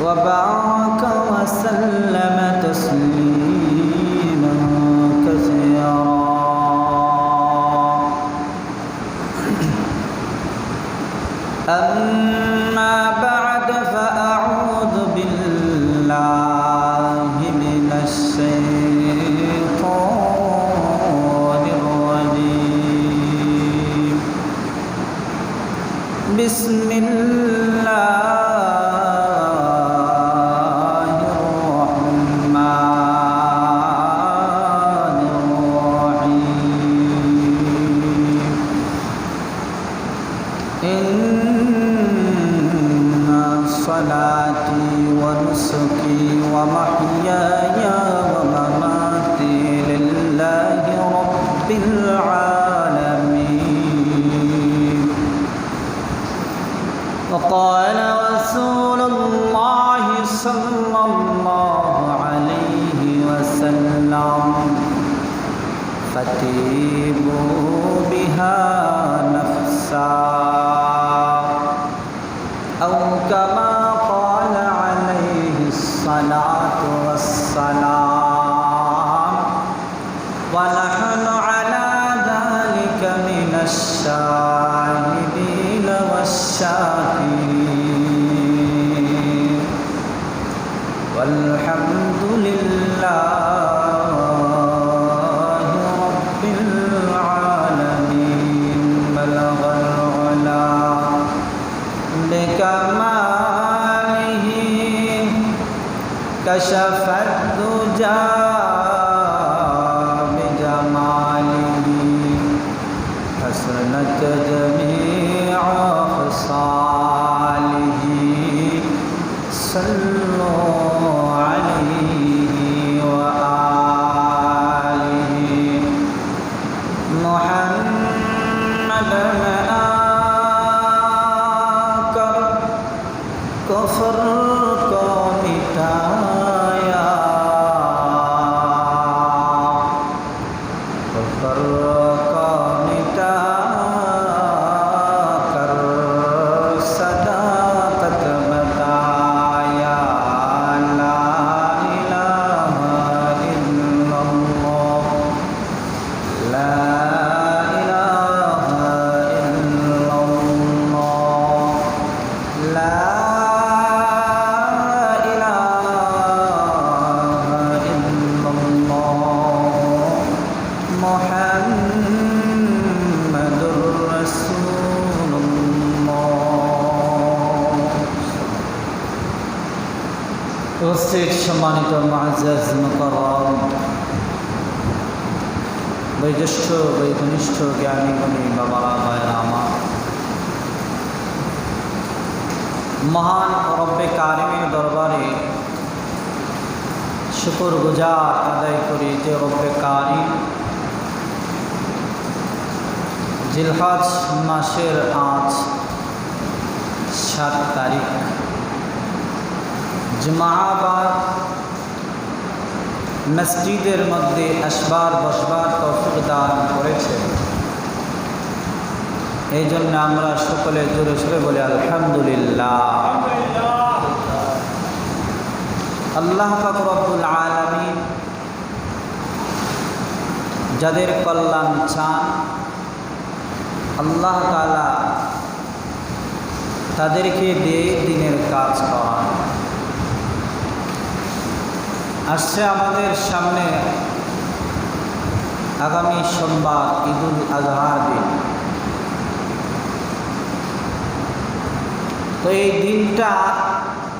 وبارك وسلم تسليما كثيرا. أما بعد فأعوذ بالله من الشيطان الرجيم. بسم الله صلاتي ونسكي ومحياي ومماتي لله رب العالمين. وقال رسول الله صلى الله عليه وسلم فتيبوا بها نفسا أو كما قال عليه الصلاة والسلام. ونحن على ذلك من الشاهدين والشاكرين والحمد لله رب العالمين. بلغ العلا بكماله كشف الدجى بجماله حسنت جميع خصاله. صلوا عليه وآله. محمد कफर को मिटाया, कफर को मिटा कर सदाकत बताया. ला इलाहा इल्लल्लाह, ला इलाहा इल्लल्लाह, ला উপস্থিত সম্মানিত মুআজ্জাজ মুকাররম বয়োজ্যেষ্ঠ বয়োকনিষ্ঠ জ্ঞানী গুণী বাবারা ভাইয়েরা আমার, মহান রব্বে কারিমের দরবারে শুকর গুজার আদায় করি যে রব্বে কারিম জিলহজ মাসের আজ 7 তারিখ জুমাবার মসজিদের মধ্যে আসবার বসবার তৌফিক দান করেছে। এই জন্য আমরা সকলে জোরে সোরে বলি আলহামদুলিল্লাহ। আল্লাহ পাক রব্বুল আলামিন যাদের কল্যাণ চান আল্লাহ তাআলা তাদেরকে দিয়ে দিনের কাজ করান। আসছে আমাদের সামনে আগামী সোমবার ঈদুল আজহার দিন। তো এই দিনটা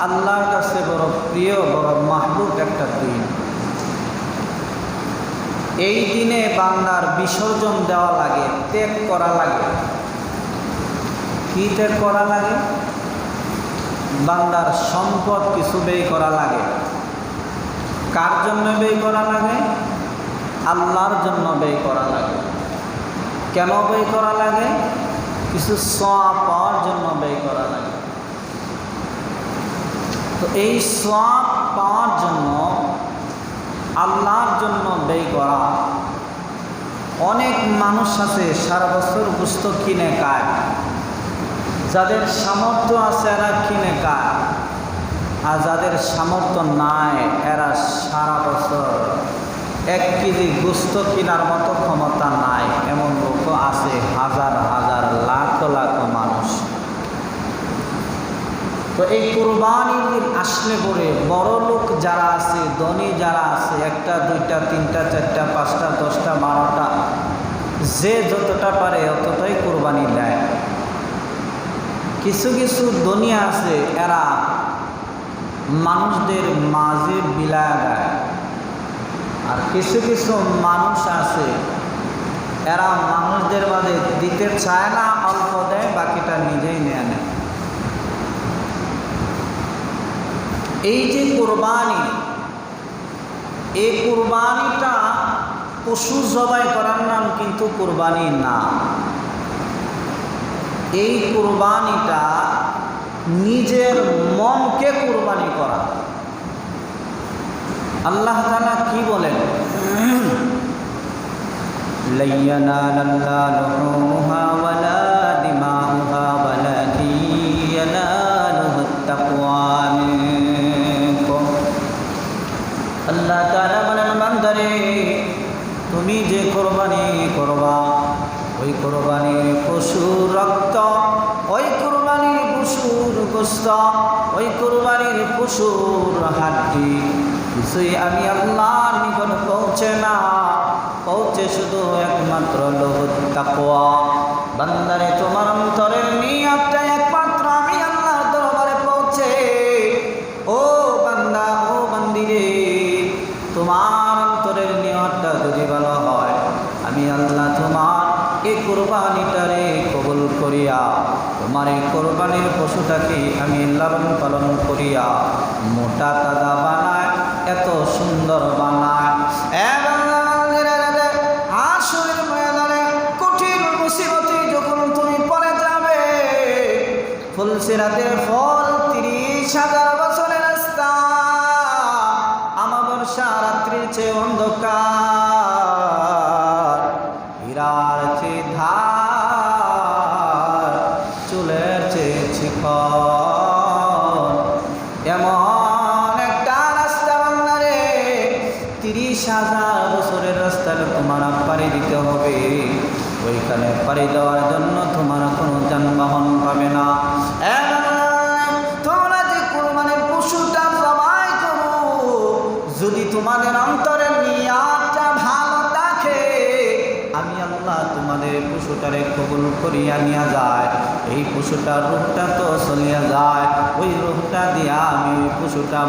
আল্লাহর কাছে বড় প্রিয়, বড় মাহবুব একটা দিন। এই দিনে বান্দার বিসর্জন দেওয়া লাগে, ত্যাগ করা লাগে। কি ত্যাগ করা লাগে? বান্দার সম্পদ কিছু ব্যয় করা লাগে। কার জন্য ব্যয় করা লাগে? আল্লাহর জন্য ব্যয় করা লাগে। কেন ব্যয় করা লাগে? কিছু সওয়াব পাওয়ার জন্য ব্যয় করা লাগে। তো এই সওয়াব পাওয়ার জন্য আল্লাহর জন্য ব্যয় করা। অনেক মানুষ আছে সারা বছর গোশত কিনে খায়, যাদের সামর্থ্য আছে এরা কিনে খায়, আর যাদের সামর্থ্য নাই এরা সারা বছর 1 কেজি গোস্ত কেনার মতো ক্ষমতা নাই, এমন লোকও আছে, হাজার হাজার লাখ লাখ মানুষ। তো এই কুরবানির দিন আসলে পরে বড় লোক যারা আছে, ধনী যারা আছে, 1টা 2টা 3টা 4টা 5টা 10টা 12টা, যে যতটা পারে অতটাই কুরবানি দেয়। কিছু কিছু ধনী আছে এরা মানুষদের মাঝে বিলায় দেয়, আর কিছু কিছু মানুষ আছে এরা মানুষদের মাঝে দিতে চায় না, অল্প দেয়, বাকিটা নিজেই নিয়ে নেয়। এই যে কুরবানি, এই কুরবানিটা পশু জবাই করার নাম কিন্তু কুরবানি না। এই কুরবানিটা নিজের মনকে কুরবানি করা। আল্লাহ তাআলা কি বলেন? লা ইয়ানালাল্লাহু লুহুমুহা ওয়ালা দিমাউহা ওয়ালাকিন ইয়ানালুহুত তাকওয়া মিনকুম। আল্লাহ তাআলা বলেন, বান্দারে তুমি যে কুরবানি করবা, ওই কুরবানির পশুর রক্ত, ওই কুরবানির পশুর গোশত, ওই কুরবানির পশুর হাড্ডি কিছুই আমি আল্লাহর নিকট পৌঁছে না, পৌঁছে শুধু একমাত্র লোহুত তাকওয়া। বান্দারে তোমার অন্তরের নিয়তটা একমাত্র আমি আল্লাহর দরবারে পৌঁছে। ও বান্দা, ও বান্দিরে, তোমার অন্তরের নিয়তটা যদি ভালো হয়, আমি আল্লাহ তোমার এই কুরবানিটারে কবুল করিয়া, তোমার এই কুরবানির পশুটাকে আমি লালন পালন করিয়া মোটা তাজা বানায়, এত সুন্দর বানায়। আসরের ময়দানে কঠিন মুসিবতে যখন তুমি পড়ে যাবে, ফুলসিরাতের ফল 30,000 বছরের রাস্তা, আমাবস্যা রাত্রির চেয়ে অন্ধকার, হীরার চেয়ে ধার, চুলের চেয়ে চিকন, এমন একটা রাস্তা বান্দারে, 30,000 বছরের রাস্তাটা তোমার পাড়ি দিতে হবে। ওইখানে পাড়ি দেওয়ার জন্য তোমার কোনো যানবাহন পাবে না। তোমরা যে কুরবানির পশুটা জবাই করো, যদি তোমাদের অন্তরের নিয়তটা ভালো থাকে, আমি আল্লাহ তোমাদের পশুটারে কবুল করিয়া নিয়ে যায়। এই পশুটার রূহটা তো চলিয়া যায়, ওই রূহটা দিয়া আমি ওই পশুটা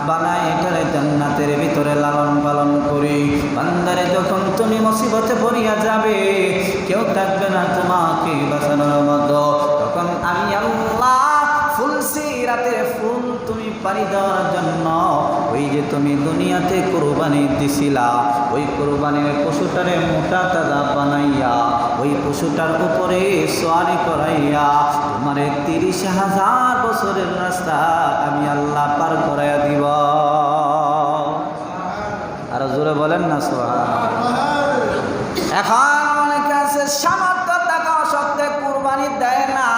বানাই এটারে জান্নাতের ভিতরে লালন পালন করি। বান্দারে যখন তুমি মুসিবতে পড়িয়া যাবে, কেউ থাকবে না তোমাকে বাঁচানোর মতো, তখন আমি আল্লাহ ফুলসিরাতের ফুল তুমি পাড়ি দেওয়ার জন্য, ওই যে তুমি দুনিয়াতে কুরবানি দিছিলা, ওই কুরবানির পশুটারে মোটা তাজা বানাইয়া, ওই পশুটার উপরে সওয়ারি করাইয়া তোমার 30,000 বছরের রাস্তা আমি আল্লাহ পার করাইয়া দিব। আর জোরে বলেন না সুবহানাল্লাহ। এখন অনেকে আছে সামর্থ্য টাকা সত্ত্বে কুরবানি দেয় না,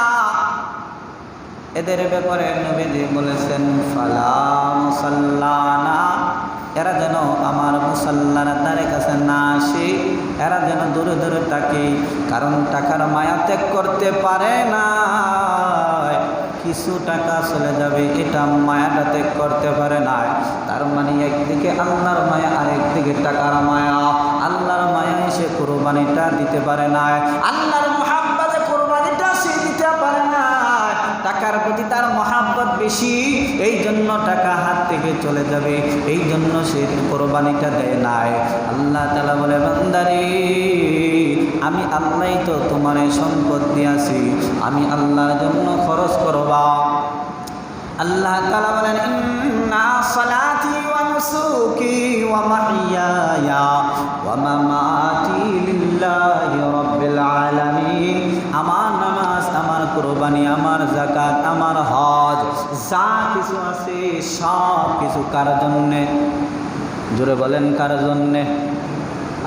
এদের ব্যাপারে নবীজি বলেছেন, ফালা মুসাল্লানা, এরা যেন আমার মুসাল্লার দ্বারের কাছে না আসে, এরা যেন দূরে দূরে থাকে, কারণ টাকার মায়া ত্যাগ করতে পারে না। কিছু টাকা চলে যাবে, এটা মায়াটা ত্যাগ করতে পারে না। তার মানে একদিকে আল্লাহর মায়া, আরেকদিকে টাকার মায়া। আল্লাহর মায়া এসে কুরবানিটা দিতে পারে না, আল্লাহর মুহাব্বতে কুরবানিটা সে দিতে পারে না। টাকার প্রতি তার মহাব্বত বেশি, এই জন্য টাকা হাত থেকে চলে যাবে, এই জন্য সে কোরবানিটা দেয় নাই। আল্লাহ তাআলা বলে, বান্দারে আমি আল্লাহই তো তোমার সম্পদ দিয়েছি, আমি আল্লাহর জন্য খরচ করবা। আল্লাহ তাআলা বলেন, ইন্না সালাতি ওয়া নুসুকি ওয়া মাহইয়ায়া ওয়া মামাতি লিল্লাহি রাব্বিল আলামিন। আমার নামাজ, আমার কুরবানি, আমার যাকাত, আমার হজ, যা কিছু আছে সব কিছু কার জন্যে? জোরে বলেন কার জন্যে?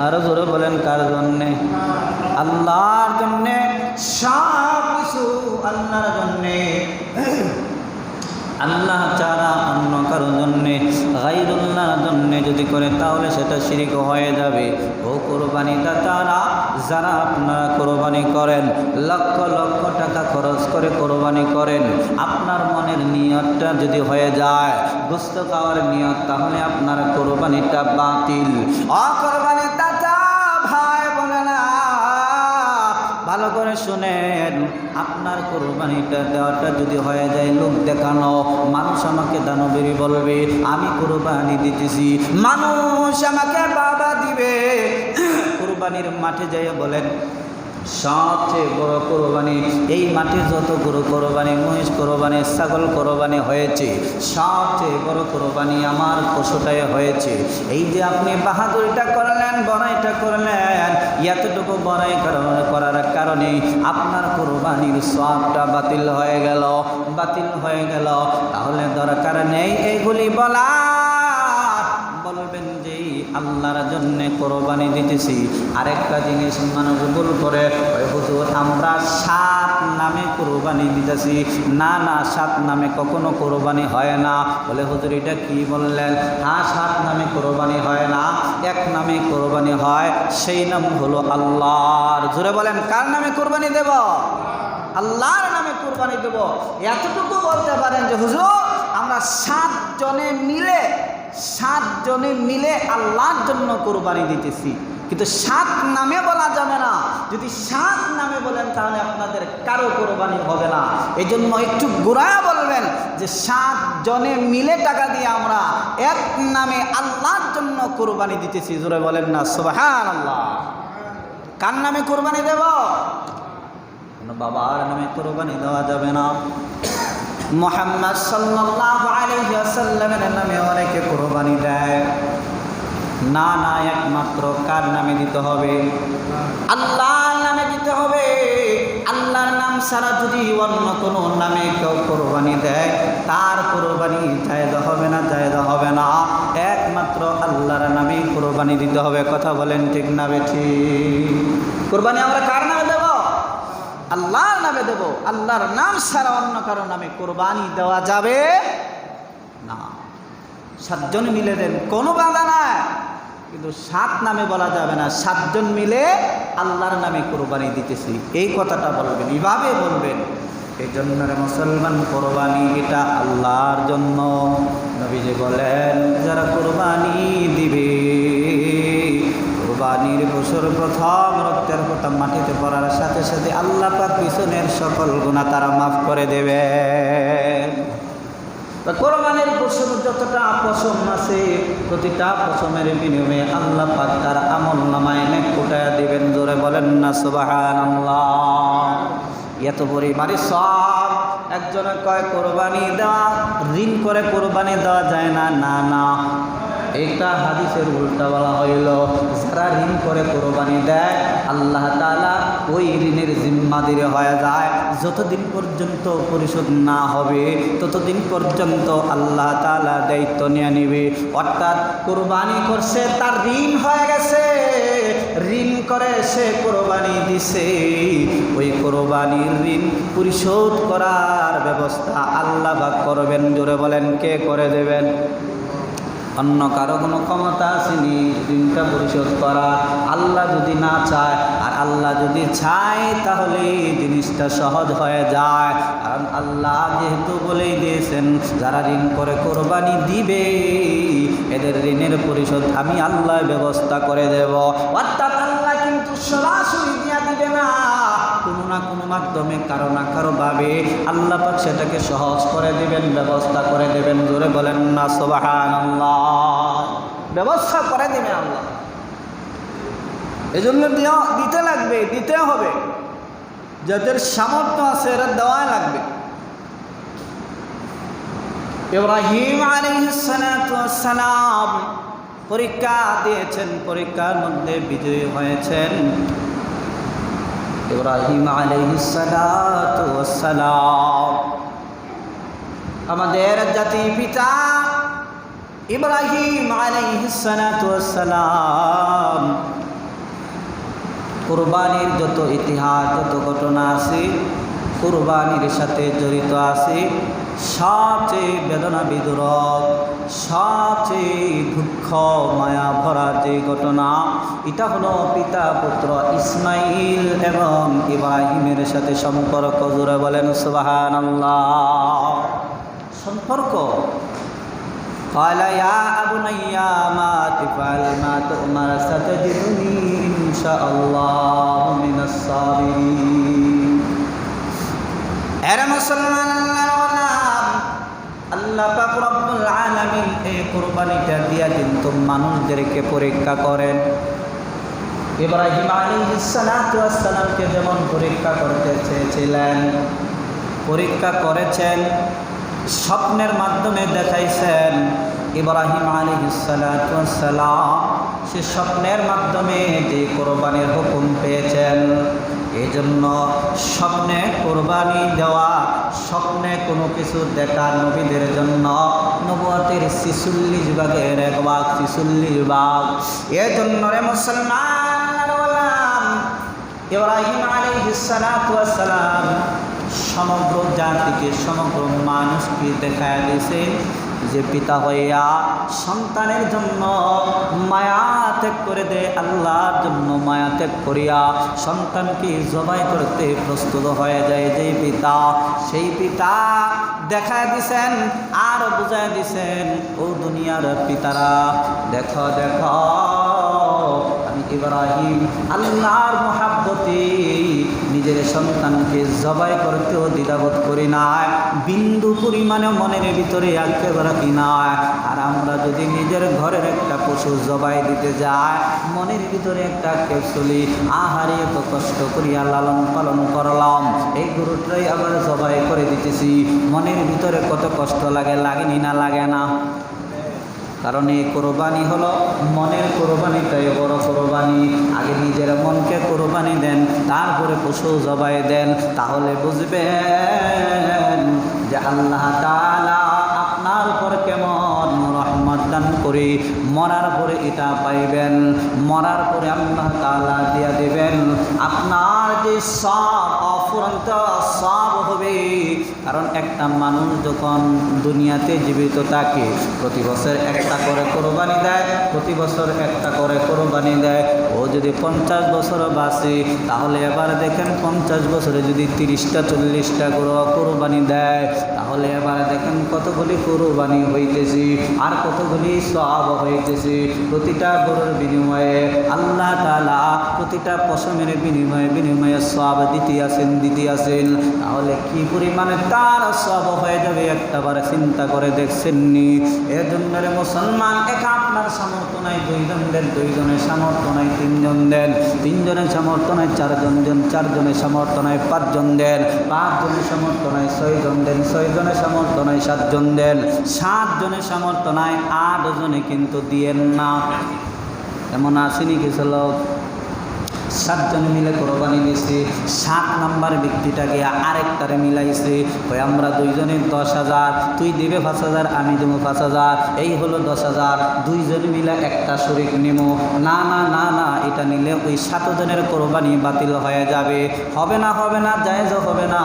আরো জোরে বলেন কার জন্যে? আল্লাহর জন্যে। সব কিছু আল্লাহর জন্যে। আল্লাহ ছাড়া অন্য কারোর জন্যে, গায়রুল্লাহর জন্যে যদি করে তাহলে সেটা শিরক হয়ে যাবে। ও কোরবানিটা তারা যারা আপনারা কোরবানি করেন, লক্ষ লক্ষ টাকা খরচ করে কোরবানি করেন, আপনার মনের নিয়তটা যদি হয়ে যায় গোশত খাওয়ার নিয়ত, তাহলে আপনার কোরবানিটা বাতিল। কোরবানিটা ভাই বোনেরা ভালো করে শুনেন, আপনার কোরবানিটা দেওয়াটা যদি হয়ে যায় লোক দেখানো, মানুষ আমাকে দানবেরি বলবে, আমি কোরবানি দিতেছি, মানুষ আমাকে বাবা দিবে। কোরবানির মাঠে যাইয়া বলেন সবচেয়ে বড় কোরবানি, এই মাঠে যত গরু কোরবানি, মহিষ কোরবানি, ছাগল কোরবানি হয়েছে, সবচেয়ে বড় কোরবানি আমার পশুটাই হয়েছে। এই যে আপনি বাহাদুরিটা করলেন, বড়াইটা করলেন, এতটুকু বড়াই করার কারণে আপনার কোরবানির সবটা বাতিল হয়ে গেল, বাতিল হয়ে গেল। তাহলে দরকার নেই এইগুলি বলা, বলবেন যে আল্লাহর জন্যে কোরবানি দিতেছি। আরেকটা জিনিস মানুষ ভুল করে, ওই হুজুর আমরা 7 নামে কোরবানি দিতেছি। না না, 7 নামে কখনো কোরবানি হয় না। বলে হুজুর এটা কি বললেন? হ্যাঁ, 7 নামে কোরবানি হয় না, এক নামে কোরবানি হয়, সেই নাম হলো আল্লাহর। জোরে বলেন কার নামে কোরবানি দেব? আল্লাহর নামে কোরবানি দেব। এতটুকু বলতে পারেন যে হুজুর আমরা 7 জনে মিলে আল্লাহর জন্য কোরবানি দিতেছি, কিন্তু 7 নামে বলা যাবে না। যদি 7 নামে বলেন তাহলে আপনাদের কারো কোরবানি হবে না। এই জন্য একটু ঘুরায়া বলবেন যে 7 জনে মিলে টাকা দিয়ে আমরা এক নামে আল্লাহর জন্য কোরবানি দিতেছি। জোরে বলেন না সুবহানাল্লাহ। কার নামে কোরবানি দেব? বাবার নামে কোরবানি দেওয়া যাবে না। মুহাম্মদ সাল্লাল্লাহু আলাইহি ওয়াসাল্লামের নামে অনেকে কোরবানি দেয়। না না, একমাত্র কার নামে দিতে হবে? আল্লাহর নামে দিতে হবে। আল্লাহর নাম ছাড়া যদি অন্য কোনো নামে কেউ কোরবানি দেয়, তার কোরবানি জায়েজ হবে না, জায়েজ হবে না। একমাত্র আল্লাহর নামেই কোরবানি দিতে হবে। কথা বলেন ঠিক না বেঠিক? কোরবানি আমরা কার নামে দেব? আল্লাহর নামে দেব। আল্লাহর নাম ছাড়া অন্য কারো নামে কোরবানি দেওয়া যাবে না। 7 জন মিলে দেন, কোনো বাধা নাই, কিন্তু 7 নামে বলা যাবে না। 7 জন মিলে আল্লাহর নামে কোরবানি দিতেছি, এই কথাটা বলবেন, এইভাবে বলবেন। এই জন্য মুসলমান কোরবানি এটা আল্লাহর জন্য। নবীজি বলেন যারা কোরবানি দিবে, কোরবানির বছর প্রথম রক্তের কথা মাটিতে পড়ার সাথে সাথে আল্লাহ পাক পিছনের সকল গুনাহ তারা মাফ করে দেবে। কোরবানির পশম যতটা পশম আছে, প্রতিটা পশমের বিনিময়ে আল্লাহ পাক তার আমল নামায় নেক কোটায়া দিবেন। জোরে বলেন না সুবহানাল্লাহ। এত পরিমাণে সব। একজনে কয় কোরবানি দেওয়া, ঋণ করে কোরবানি দেওয়া যায় না। না না, এটা হাদিসের উল্টা বলা হইল। যারা ঋণ করে কোরবানি দেয়, আল্লাহ তাআলা ওই ঋণের জিম্মাদার হয়ে যায়। যতদিন পর্যন্ত পরিশোধ না হবে ততদিন পর্যন্ত আল্লাহ তাআলা দায়িত্ব নিয়ে নেবে। অর্থাৎ কোরবানি করছে, তার ঋণ হয়ে গেছে, ঋণ করে সে কোরবানি দিছে, ওই কোরবানির ঋণ পরিশোধ করার ব্যবস্থা আল্লাহ পাক করবেন। জোরে বলেন কে করে দেবেন? অন্য কারো কোনো ক্ষমতা আসেনি ঋণটা পরিশোধ করার। আল্লাহ যদি না চায়, আর আল্লাহ যদি চায় তাহলে জিনিসটা সহজ হয়ে যায়। কারণ আল্লাহ যেহেতু বলেই দিয়েছেন যারা ঋণ করে কোরবানি দিবে এদের ঋণের পরিশোধ আমি আল্লাহ ব্যবস্থা করে দেব। অর্থাৎ আল্লাহ কিন্তু সরাসরি দিয়া দিবে না, কোনো না কোনো মাধ্যমে কারো না কারো ভাবে আল্লাহ পাক সেটাকে সহজ করে দেবেন, ব্যবস্থা করে দেবেন। জোরে বলেন না সুবহানাল্লাহ। ব্যবস্থা করে দেবে আল্লাহ। এজন্য দিতে লাগবে, দিতে হবে। যাদের সামর্থ্য আছে এরা দেওয়া লাগবে। ইব্রাহিম আলাইহিস সালাতু ওয়াস সালাম পরীক্ষা দিয়েছেন, পরীক্ষার মধ্যে বিজয়ী হয়েছেন। ইব্রাহিম আলাইহিস সালাতু ওয়াস সালাম আমাদের জাতির পিতা ইব্রাহিম আলাইহিস সালাতু ওয়াস সালাম কুরবানির যত ইতিহাস, যত ঘটনা আছে কুরবানির সাথে জড়িত আছে, সবচেয়ে বেদনা বিদুরক, সবচেয়ে দুঃখ মায়া ভরা যে ঘটনা, এটা হলো পিতা পুত্র ইসমাইল এবং ইব্রাহিমের সাথে সম্পর্ক। জোরে বলেন সুবহানাল্লাহ। সম্পর্ক قال يا أبني ما تفعل ما تؤمر ستجدني إن شاء الله من الصابرين। এরা মুসলমান আল্লাহ পাক রব্বুল আলামিন এই কুরবানিটা দিয়া কিন্তু মানুষদেরকে পরীক্ষা করেন। ইব্রাহিম আলাইহিস সালাতু ওয়াস সালামকে যেমন পরীক্ষা করতে চেয়েছিলেন, পরীক্ষা করেছেন, স্বপ্নের মাধ্যমে দেখাইছেন। ইব্রাহিম আলাইহিস সালাতু ওয়াস সালাম সে স্বপ্নের মাধ্যমে যে কোরবানির হুকুম পেয়েছেন, এই জন্য স্বপ্নে কোরবানি দেওয়া, স্বপ্নে কোনো কিছু দেখা নবীদের জন্য নবুয়তের 46 ভাগের 1 ভাগ, 46 ভাগ। এই জন্য রে মুসলমান ইব্রাহিম আলাইহিস সালাতু ওয়াস সালাম সমগ্র জাতিকে, সমগ্র মানুষকে দেখায় দিয়েছে যে পিতা হইয়া সন্তানের জন্য মায়া ত্যাগ করে দেয়, আল্লাহর জন্য মায়া ত্যাগ করিয়া সন্তানকে জবাই করতে প্রস্তুত হয়ে যায় যে পিতা, সেই পিতা দেখায় দিছেন আর বুঝায় দিছেন, ও দুনিয়ার পিতারা দেখো দেখো আমি ইব্রাহিম আল্লাহর মহাব্বতে নিজের সন্তানকে জবাই করতেও দ্বিধাবোধ করি না, বিন্দু পরিমাণে মনের ভিতরে একেবারে রাখি না। আর আমরা যদি নিজের ঘরের একটা পশু জবাই দিতে যাই, মনের ভিতরে একটা কেউ চলি, আহারে এত কষ্ট করিয়া লালন পালন করলাম, এই গরুটাই আবার জবাই করে দিতেছি, মনের ভিতরে কত কষ্ট লাগে, লাগেনি না লাগে না? কারণ এই কোরবানি হলো মনের কোরবানিটাই বড় কোরবানি। আগে নিজের মনকে কোরবানি দেন, তারপরে পশু জবাই দেন, তাহলে বুঝবেন যে আল্লাহ তাআলা আপনার উপর কেমন রহমত দান করে। মরার পরে এটা পাইবেন, মরার পরে আল্লাহ তাআলা দিয়া দেবেন আপনার যে সব অফুরন্ত সব হবে। কারণ একটা মানুষ যখন দুনিয়াতে জীবিত থাকে, প্রতি বছর একটা করে কোরবানি দেয়, প্রতি বছর একটা করে কোরবানি দেয়। ও যদি 50 বছর বাঁচে, তাহলে এবার দেখেন 50 বছরে যদি 30টা 40টা কোরবানি দেয়, তাহলে এবার দেখেন কতগুলি কোরবানি হইতেছে আর কতগুলি সওয়াব হইতেছে। প্রতিটা গরুর বিনিময়ে আল্লাহ তাআলা প্রতিটা পশমের বিনিময়ে সওয়াব দিতে আছেন। তাহলে কি পরিমাণে তার সওয়াব হয়ে যাবে একটাবার চিন্তা করে দেখছেননি? এর জন্য রে মুসলমান, একা আপনার সামর্থ্য নাই 2 জন দেন, 2 জনের সামর্থ্য নাই 3 জন দেন, 3 জনের সামর্থ্য নাই 4 জন দেন, 4 জনের সামর্থ্য নাই 5 জন দেন, 5 জনের সামর্থ্য নাই 6 জন দেন, 6 জনের সামর্থ্য নাই 7 জন দেন, 7 জনের সামর্থ্য নাই 8 জনে কিন্তু দিয়েন না। এমন আসেনি কিছু লোক 7 জন মিলে কোরবানি দিয়েছে, 7 নাম্বার ব্যক্তিটা গিয়ে আরেকটারে মিলাইছে, ওই আমরা 2 জনে 10,000, তুই দিবে 5,000, আমি দেবো 5,000, এই হলো 10,000, 2 জন মিলে একটা শরীক নিব। না না না না, এটা নিলে ওই 7 জনের কোরবানি বাতিল হয়ে যাবে, হবে না, জায়েজ হবে না।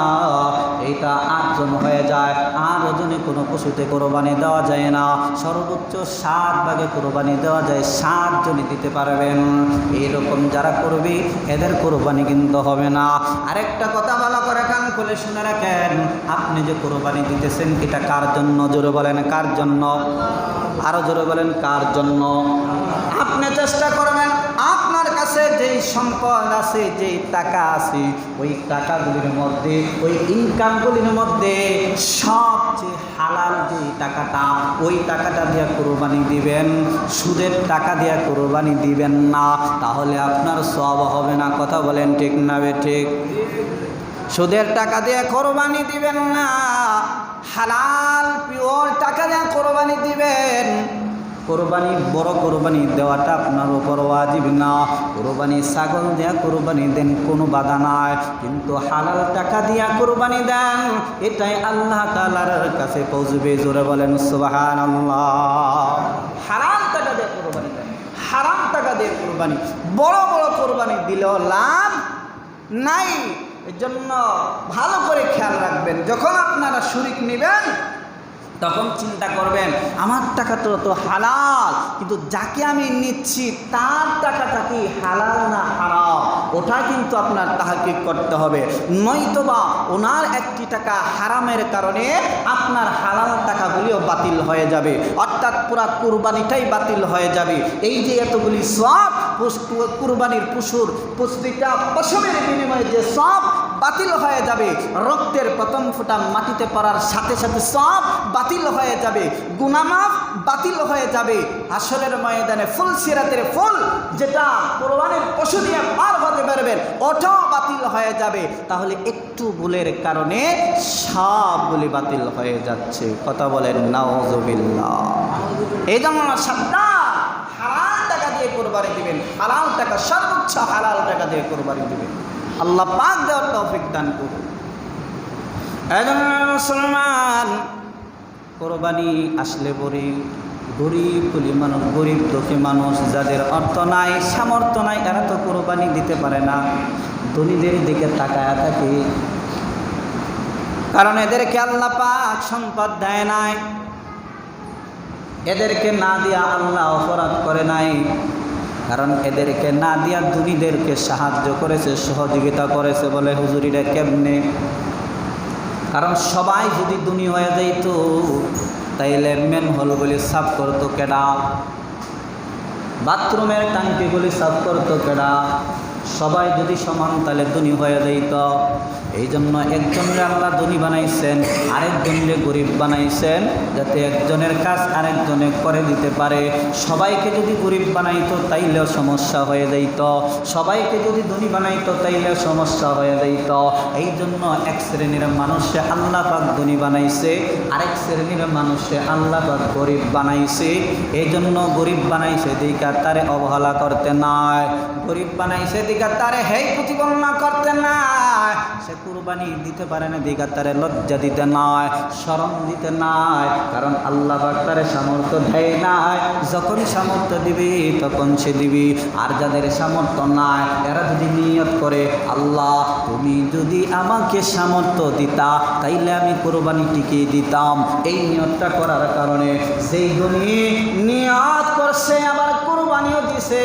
এইটা 8 জন হয়ে যায়, 8 জনে কোনো পশুতে কোরবানি দেওয়া যায় না, সর্বোচ্চ 7 ভাগে কোরবানি দেওয়া যায়, 7 জনই দিতে পারবেন। এইরকম যারা করবে এদের কোরবানি কিন্তু হবে না। আরেকটা কথা ভালো করে কান খুলে শুনে রাখেন, আপনি যে কোরবানি দিতেছেন এটা কার জন্য? জোরে বলেন কার জন্য? আরো জোরে বলেন কার জন্য? আপনি চেষ্টা করবেন আপনার কাছে যেই সম্পদ আছে, যেই টাকা আছে, ওই টাকাগুলির মধ্যে, ওই ইনকামগুলির মধ্যে সবচেয়ে হালাল যে টাকাটা, ওই টাকাটা দিয়ে কোরবানি দিবেন। সুদের টাকা দিয়ে কোরবানি দিবেন না, তাহলে আপনার সওয়াব হবে না। কথা বলেন ঠিক না ঠিক? সুদের টাকা দিয়ে কোরবানি দিবেন না, হালাল পিওর টাকা দিয়ে কোরবানি দিবেন। কোরবানি বড় কোরবানি দেওয়াটা আপনার উপর ওয়াজিব না। কোরবানি ছাগল দিয়া কোরবানি দেন, কোনো বাধা নাই, কিন্তু হালাল টাকা দিয়া কোরবানি দেন, এটাই আল্লাহ তাআলার কাছে পৌঁছবে। জোরে বলেন সুবহানাল্লাহ। হারাম টাকা দিয়ে কোরবানি দেন, হারাম টাকা দিয়ে কোরবানি, বড় বড় কোরবানি দিলেও লাভ নাই, এর জন্য ভালো করে খেয়াল রাখবেন, যখন আপনারা শরীক নেবেন তখন চিন্তা করবেন আমার টাকা তো হালাল, কিন্তু যাকে আমি নিচ্ছি তার টাকাটা কি হালাল না হারাম, ওটা কিন্তু আপনার তাহকিক করতে হবে। নয়তোবা ওনার একটি টাকা হারামের কারণে আপনার হালাল টাকাগুলিও বাতিল হয়ে যাবে, অর্থাৎ পুরা কুরবানিটাই বাতিল হয়ে যাবে। এই যে এতগুলি সব কুরবানির পশুর প্রতিটা পশমের বিনিময়ে যে সব বাতিল হয়ে যাবে, রক্তের প্রথম ফোঁটা মাটিতে পড়ার সাথে সাথে সব বাতিল হয়ে যাবে, গুনাহ মাফ বাতিল হয়ে যাবে। হাসরের ময়দানে ফুল সিরাতের ফুল যেটা কুরবানির পশু দিয়ে পার হতে পারবেন ওটাও বাতিল হয়ে যাবে। তাহলে একটু ভুলের কারণে সবগুলি বাতিল হয়ে যাচ্ছে। কথা বলেন নাউযুবিল্লাহ। এই জন্য সাবধান, হালাল টাকা দিয়ে কুরবানি দিবেন, হালাল টাকা, সর্বোচ্চ হালাল টাকা দিয়ে কুরবানি দিবেন। আল্লাহ পাক দেওয়ার তৌফিক দান করুন। একজন মুসলমান কোরবানি আসলে গরিবগুলি মানুষ, গরিব দুঃখী মানুষ যাদের অর্থ নাই, সামর্থ্য নাই, এরা তো কোরবানি দিতে পারে না। ধনীদের দিকে তাকায় থাকে, কারণ এদেরকে আল্লাহ পাক সম্পদ দেয় নাই, এদেরকে না দিয়া আল্লাহ অপরাধ করে নাই, কারণ এদেরকে না দিয়া ধনীদেরকে সাহায্য করেছে, সহযোগিতা করেছে। বলে হুজুরিরা কেমনে? কারণ সবাই যদি ধনী হয়ে যাইত তাইলে মেন হলগুলি সাফ করতো কেডা? বাথরুমের টাঙ্কিগুলি সাফ করতো কেডা? সবাই যদি সমান তাহলে ধনী হয়ে যাইত। এই জন্য একজনের আল্লাহ ধনী বানাইছেন, আরেকজনকে গরিব বানাইছেন, যাতে একজনের কাজ আরেকজনে করে দিতে পারে। সবাইকে যদি গরিব বানাইতো তাইলেও সমস্যা হয়ে যাইত, সবাইকে যদি ধনী বানাইতো তাইলেও সমস্যা হয়ে যাইত। এই জন্য এক শ্রেণীর মানুষে আল্লাহ পাক ধনী বানাইছে, আরেক শ্রেণীর মানুষে আল্লাহ পাক গরিব বানাইছে। এই জন্য গরিব বানাইছে দিকা তারে অবহেলা করতে নাই, গরিব বানাইছে দিকা তারে হেই প্রতিবর্ণনা করতে নাই, সে কুরবানি দিতে পারে না দিকা তারে লজ্জা দিতে নাই, শরম দিতে নাই, কারণ আল্লাহ পাক তারে সামর্থ্য দেয় নাই। যখন সামর্থ্য দিবি তখন সে দিবি। আর যাদের সামর্থ্য নাই এরা যদি নিয়ত করে আল্লাহ তুমি যদি আমাকে সামর্থ্য দিতা তাইলে আমি কুরবানি টিকিয়ে দিতাম, এই নিয়তটা করার কারণে সেই ধনী নিয়ত করছে আবার কুরবানিও দিছে,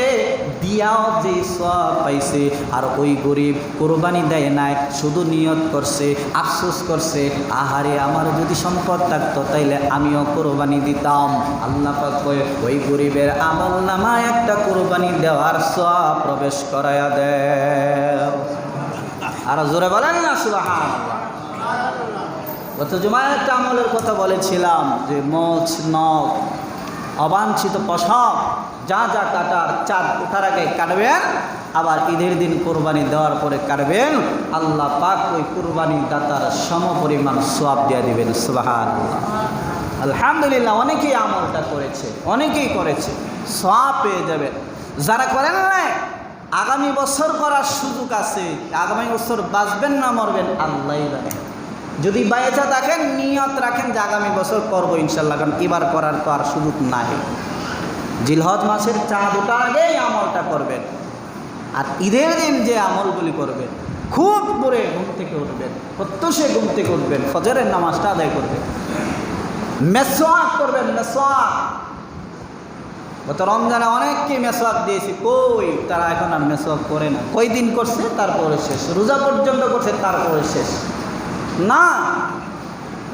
দিয়াও যে সওয়াব পাইছে। আর ওই গরিব কুরবানি দেয় নাই, শুধু নিয়ত করছে, আফসোস করছে আহারে আমার যদি সম্পদ থাকতো তাইলে আমিও কুরবানি দিতাম। আল্লাহ পাক কয় ওই গরিবের আমলনামায় একটা কুরবানি দেওয়ার সওয়াব প্রবেশ করায়া দেও। আর জোরে বলেন না সুবহানাল্লাহ। গত জুমায় একটা আমলের কথা বলেছিলাম যে মোচ, নখ, অবাঞ্ছিত পশম যা যা কাটার চাঁদ ওঠার আগে কাটবেন, আবার ঈদের দিন কোরবানি দেওয়ার পরে কাটবেন। আল্লাহ পাক ওই কোরবানি দাতার সমপরিমাণ সওয়াব দিয়ে দিবেন। সুবহানাল্লাহ। আলহামদুলিল্লাহ, অনেকেই আমলটা করেছে, অনেকেই করেছে, সওয়াব পেয়ে যাবেন। যারা করেন না আগামী বছর করার সুযোগ আছে, আগামী বছর বাঁচবেন না মরবেন আল্লাহই জানে। যদি বাইচা থাকেন নিয়ত রাখেন যে আগামী বছর করবো ইনশাল্লাহ, কারণ এবার করার তো আর সুযোগ নাই। জিলহজ মাসের চাঁদ ওঠার আগেই আমলটা করবেন। আর ঈদের দিন যে আমলগুলি করবেন, খুব ভোরে ঘুম থেকে উঠবেন, প্রত্যুষে ঘুম থেকে উঠবেন, ফজরের নামাজটা আদায় করবেন, মেসওয়াক করবেন। মেসওয়াক গত রমজানে অনেককে মেসওয়াক দিয়েছি, কই তারা এখন আর মেসওয়াক করে না। কই দিন করছে তারপরে শেষ, রোজা পর্যন্ত করছে তারপরে শেষ না।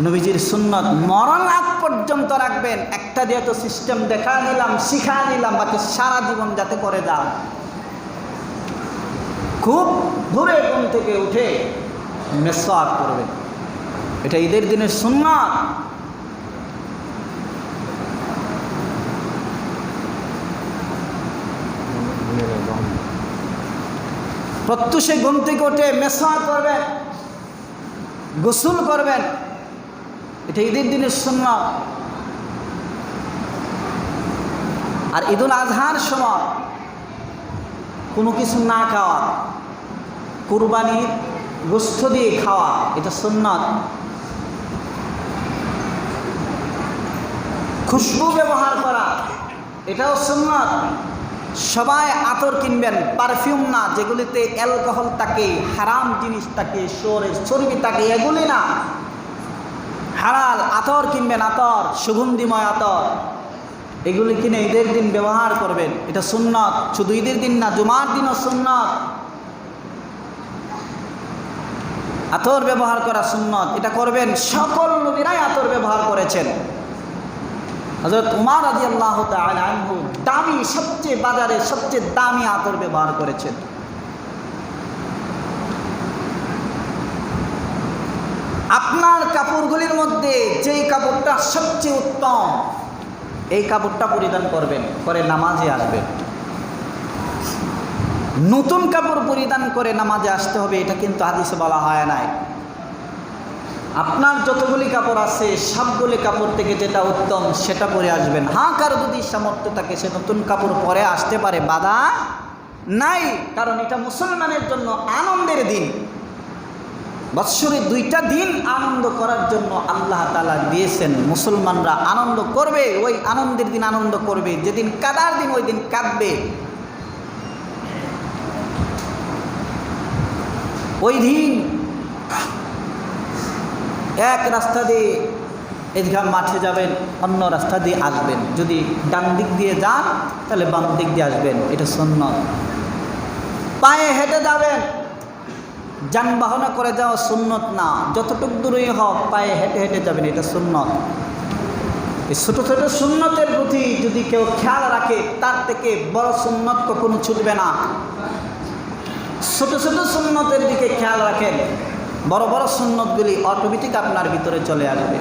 নবীজির সুন্নত মরণ আগ পর্যন্ত রাখবেন। একটা দিয়ে তো সিস্টেম দেখা নিলাম, শিখা নিলাম, বাকি সারা জীবন যাতে করে যাও। খুব ভোরে ঘুম থেকে উঠে মেসওয়াক করবেন, এটা ঈদের দিনের সুন্নাত। প্রত্যুষে ঘুম থেকে উঠে মেসওয়াক করবেন, গোসল করবেন, এটা ঈদের দিনের সুন্নাত। আর ঈদুল আজহার সময় কোনো কিছু না খাওয়া, কুরবানির গোশত দিয়ে খাওয়া, এটা সুন্নাত। খুশবু ব্যবহার করা, এটাও সুন্নাত। সবাই আতর কিনবেন, পারফিউম না যেগুলিতে অ্যালকোহল থাকে, হারাম জিনিস থাকে, চর্বি থাকে, এগুলি না, হালাল আতর কিনবেন, আতর, সুগন্ধিময় আতর। এগুলি কিনে ঈদের দিন ব্যবহার করবেন, এটা সুন্নত। শুধু ঈদের দিন না, জুমার দিনও সুন্নত। আতর ব্যবহার করা সুন্নত, এটা করবেন। সকল নবীরাই আতর ব্যবহার করেছেন। হযরত উমর রাদিয়াল্লাহু তাআলা আনহু দামি, সবচেয়ে বাজারে সবচেয়ে দামি আতর ব্যবহার করেছেন। আপনার কাপড়গুলির মধ্যে যেই কাপড়টা সবচেয়ে উত্তম, এই কাপড়টা পরিধান করবেন, করে নামাজে আসবেন। নতুন কাপড় পরিধান করে নামাজে আসতে হবে, এটা কিন্তু হাদিসে বলা হয় নাই। আপনার যতগুলি কাপড় আছে সবগুলি কাপড় থেকে যেটা উত্তম সেটা পরে আসবেন। হ্যাঁ, কারো যদি সামর্থ্য থাকে সে নতুন কাপড় পরে আসতে পারে, বাধা নাই। কারণ এটা মুসলমানের জন্য আনন্দের দিন। বৎসরে 2টা দিন আনন্দ করার জন্য আল্লাহ তাআলা দিয়েছেন। মুসলমানরা আনন্দ করবে, ওই আনন্দের দিন আনন্দ করবে। যেদিন কাদার দিন ওই দিন কাঁদবে। ওই দিন এক রাস্তা দিয়ে ঈদগাহ মাঠে যাবেন, অন্য রাস্তা দিয়ে আসবেন। যদি ডান দিক দিয়ে যান তাহলে বাম দিক দিয়ে আসবেন, এটা সুন্নত। পায়ে হেঁটে যাবেন, যানবাহনে করে যাওয়া সুন্নত না। যতটুকু দূরেই হোক পায়ে হেঁটে হেঁটে যাবেন, এটা সুন্নত। এই ছোটো ছোটো সুন্নতের প্রতি যদি কেউ খেয়াল রাখে, তার থেকে বড় সুন্নত কখনো ছুটবে না। ছোটো ছোটো সুন্নতের দিকে খেয়াল রাখেন, বড় বড় সুন্নতগুলি অটোমেটিক আপনার ভিতরে চলে আসবে।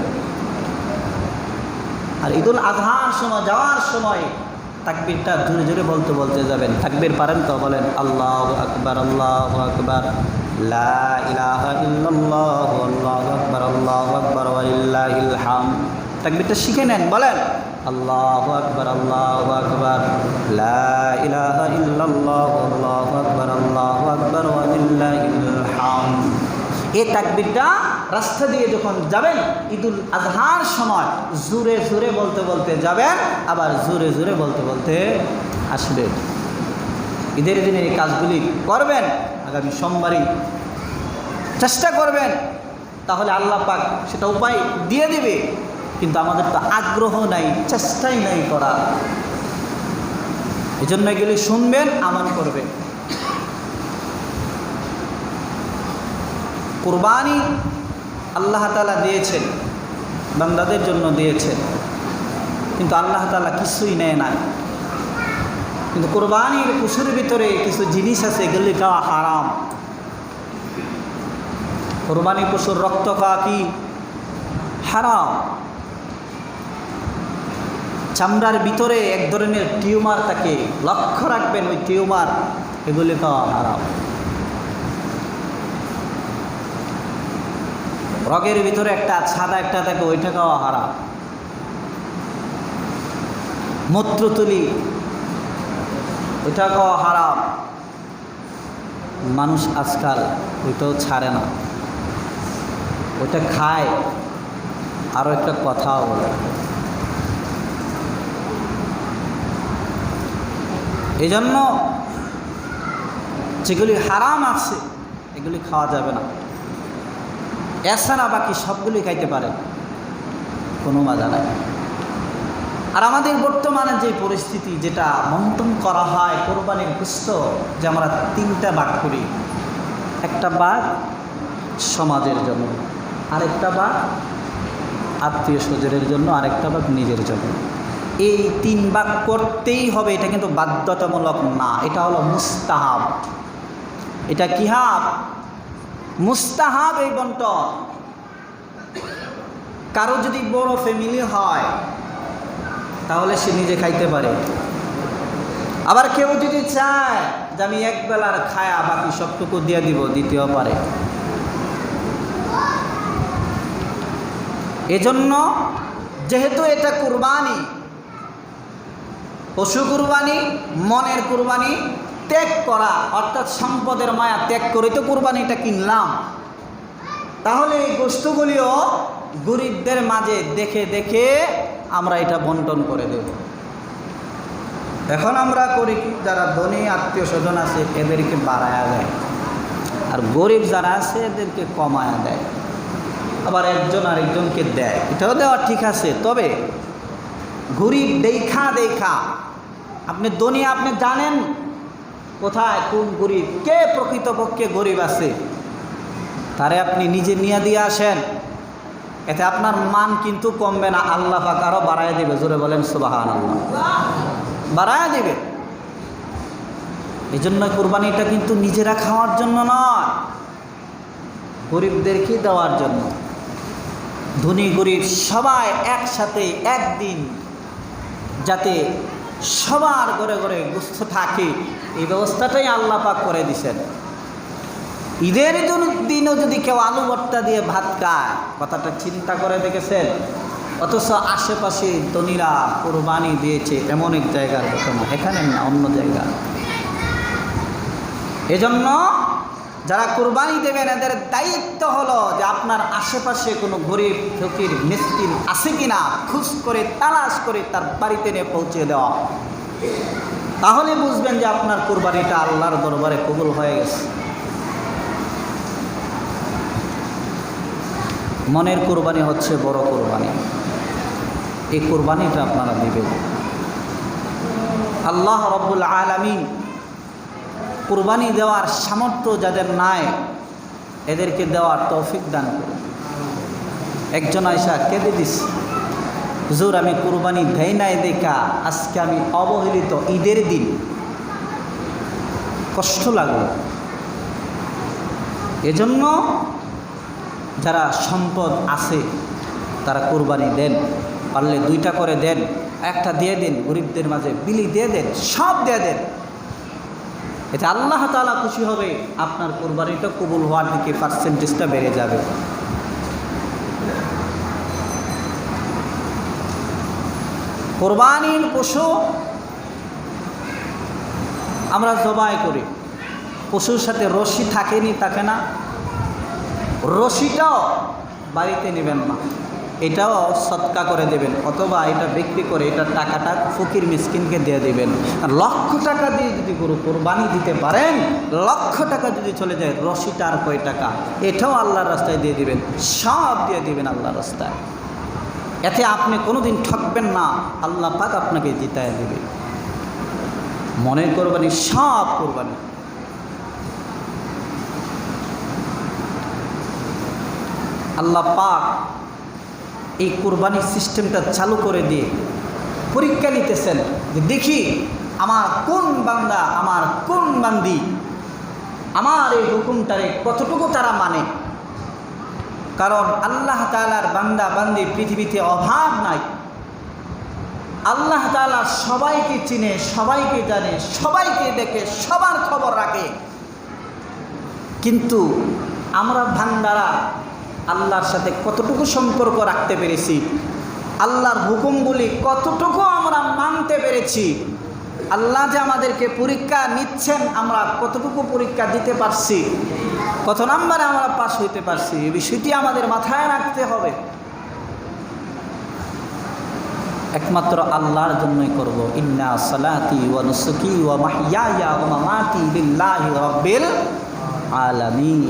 আর ঈদুল আজহার সময় যাওয়ার সময় তাকবীরটা জোরে জোরে বলতে বলতে যাবেন। তাকবীর পারেন তো? বলেন আল্লাহু আকবার, আল্লাহু আকবার, লা ইলাহা ইল্লাল্লাহু, আল্লাহু আকবার, আল্লাহু আকবার, ওয়া লিল্লাহিল হামদ। তাকবীরটা শিখে নেন, বলেন আল্লাহু আকবার, আল্লাহু আকবার, লা ইলাহা ইল্লাল্লাহু, আল্লাহু আকবার, আল্লাহু আকবার, ওয়া লিল্লাহিল হামদ। এই তাকবীরটা রাস্তা দিয়ে যখন যাবেন ঈদুল আজহার সময় জোরে জোরে বলতে বলতে যাবেন, আবার জোরে জোরে বলতে বলতে আসবেন। ঈদের দিনে এই কাজগুলি করবেন। আগামী সোমবারই চেষ্টা করবেন, তাহলে আল্লাহ পাক সেটা উপায় দিয়ে দেবে। কিন্তু আমাদের তো আগ্রহ নাই, চেষ্টাই নাই করা। এই জন্য এগুলি শুনবেন, আমল করবেন। কুরবানি আল্লাহ তাআলা দিয়েছেন, বান্দাদের জন্য দিয়েছেন, কিন্তু আল্লাহ তাআলা কিছুই নেয় না। কিন্তু কুরবানির পশুর ভিতরে কিছু জিনিস আছে, এগুলি খাওয়া হারাম। কুরবানি পশুর রক্ত খাওয়া কি হারাম। চামড়ার ভিতরে এক ধরনের টিউমার থাকে, লক্ষ্য রাখবেন ওই টিউমার, এগুলি খাওয়া হারাম। রগের ভিতরে একটা সাদা একটা থাকে, ওইটা খাওয়া হারাম। মূত্রতুলি, ওইটা খাওয়া হারাম। মানুষ আজকাল ওইটাও ছাড়ে না, ওইটা খায়। আরও একটা কথাও বলে, এই জন্য যেগুলি হারাম আছে এগুলি খাওয়া যাবে না। এছাড়া বাকি সবগুলি খাইতে পারে, কোনো বাধা নাই। আর আমাদের বর্তমানে যে পরিস্থিতি, যেটা মন্থন করা হয় কোরবানির গোশত, যে আমরা 3টা ভাগ করি। একটা ভাগ সমাজের জন্য, আরেকটা ভাগ আত্মীয় স্বজনের জন্য, আরেকটা ভাগ নিজের জন্য। এই 3 ভাগ করতেই হবে, এটা কিন্তু বাধ্যতামূলক না, এটা হলো মুস্তাহাব। এটা কি হাব? মুস্তাহাব এই বন্টন। কারো যদি বড় ফ্যামিলি হয় তাহলে সে নিজে খাইতে পারে। আবার কেউ যদি চায় যে আমি এক বেলার খায়া বাকি সবটুকু দিয়ে দিব, দিতেও পারে। এজন্য যেহেতু এটা কুরবানি, পশু কুরবানি, মনের কুরবানি, ত্যাগ করা, অর্থাৎ সম্পদের মায়া ত্যাগ করে তো কুরবানিটা কিনলাম, তাহলে এই গোশতগুলিও গরিবদের মাঝে দেখে দেখে আমরা এটা বন্টন করে দেব। এখন আমরা করি কি, যারা ধনী আত্মীয় স্বজন আছে এদেরকে বাড়ায়া দেয়, আর গরিব যারা আছে এদেরকে কমায়া দেয়, আবার একজন আরেকজনকে দেয়। এটাও দেওয়া ঠিক আছে, তবে গরিব দেখা দেখা, আপনি ধনী আপনি জানেন কোথায় কোন গরিব, কে প্রকৃতপক্ষে গরিব আছে, তারে আপনি নিজে নিয়ে দিয়ে আসেন, এতে আপনার মান কিন্তু কমবে না, আল্লাহ পাক আরও বাড়ায় দেবে। জোরে বলেন সুবহানাল্লাহ, বাড়ায় দেবে। এই জন্য কুরবানিটা কিন্তু নিজেরা খাওয়ার জন্য নয়, গরিবদেরকে দেওয়ার জন্য। ধনী গরিব সবাই একসাথে একদিন যাতে সবার ঘরে ঘরে গোশত থাকে, এই ব্যবস্থাটাই আল্লাহ পাক করে দিছেন। ঈদের দিনও যদি কেউ আলু ভর্তা দিয়ে ভাত খায়, কথাটা চিন্তা করে দেখেছেন? অথচ আশেপাশে ধনীরা কোরবানি দিয়েছে এমন এক জায়গার ঘটনা, এখানে না, অন্য জায়গা। এজন্য যারা কোরবানি দেবেন এদের দায়িত্ব হলো যে আপনার আশেপাশে কোনো গরিব ফকির মিসকিন আছে কিনা খোঁজ করে তালাশ করে তার বাড়িতে নিয়ে পৌঁছে দেওয়া। তাহলে বুঝবেন যে আপনার কোরবানিটা আল্লাহর দরবারে কবুল হয়ে গেছে। মনের কোরবানি হচ্ছে বড় কোরবানি, এই কোরবানিটা আপনারা দিবেন। আল্লাহ রাব্বুল আলামিন কোরবানি দেওয়ার সামর্থ্য যাদের নাই এদেরকে দেওয়ার তৌফিক দান করুন। একজন আয়সা কেঁদে দিস, হুজুর আমি কোরবানি দেই নাই দেখা আজকে আমি অবহেলিত, ঈদের দিন কষ্ট লাগলো। এজন্য যারা সম্পদ আছে তারা কোরবানি দেন, পারলে 2টা করে দেন, একটা দিয়ে দেন গরিবদের মাঝে, বিলি দিয়ে দেন, সব দিয়ে দেন। এতে আল্লাহ তাআলা খুশি হবে, আপনার কোরবানিটা কবুল হওয়ার দিকে পার্সেন্টেজটা বেড়ে যাবে। কোরবানির পশু আমরা জবাই করি, পশুর সাথে রশি থাকেনি, থাকে না, রশিটাও বাড়িতে নেবেন না, এটাও সদকা করে দেবেন, অথবা এটা বিক্রি করে এটার টাকাটা ফকির মিসকিনকে দিয়ে দেবেন। আর লক্ষ টাকা দিয়ে যদি গরু কোরবানি দিতে পারেন, লক্ষ টাকা যদি চলে যায়, রশিটা আর কয় টাকা, এটাও আল্লাহর রাস্তায় দিয়ে দিবেন, সব দিয়ে দিবেন আল্লাহর রাস্তায়। এতে আপনি কোনোদিন ঠকবেন না, আল্লাহ পাক আপনাকে জিতায় দেবে। মনের কোরবানি, সব কোরবানি। আল্লাহ পাক এই কোরবানির সিস্টেমটা চালু করে দিয়ে পরীক্ষা নিতেছেন যে দেখি আমার কোন বান্দা, আমার কোন বান্দি আমার এই হুকুমটারে কতটুকু তারা মানে। কারণ আল্লাহ তাআলার বান্দা বান্দি পৃথিবীতে অভাব নাই। আল্লাহ তাআলা সবাইকে চিনে, সবাইকে জানে, সবাইকে দেখে, সবার খবর রাখে। কিন্তু আমরা বান্দারা আল্লাহর সাথে কতটুকু সম্পর্ক রাখতে পেরেছি, আল্লাহর হুকুমগুলি কতটুকু আমরা মানতে পেরেছি, আল্লাহ যে আমাদেরকে পরীক্ষা নিচ্ছেন আমরা কতটুকু পরীক্ষা দিতে পারছি, কত নম্বরে আমরা পাস হইতে পারছি, এই বিষয়টি আমাদের মাথায় রাখতে হবে। একমাত্র আল্লাহর জন্যই করব। ইন্না সালাতি ওয়া নুসুকি ওয়া মাহইয়ায়া ওয়া মামাতি লিল্লাহি রাব্বিল আলামিন।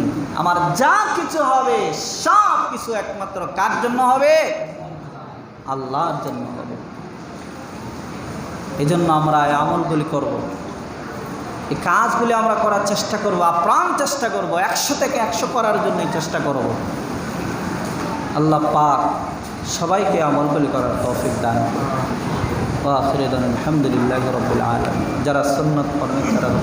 আমার যা কিছু হবে সব কিছু একমাত্র কার জন্য হবে? আল্লাহর জন্য হবে। এই জন্য আমরা এই আমলগুলি করব, এই কাজগুলি আমরা করার চেষ্টা করব, আপ্রাণ চেষ্টা করব, 100 থেকে 100 করার জন্যই চেষ্টা করব। আল্লাহ পাক সবাইকে আমলগুলি করার তৌফিক দান করুন। ওয়া আখিরু দাওয়ানা আলহামদুলিল্লাহি রাব্বিল আলামিন। যারা সুন্নাত পড়েন তারা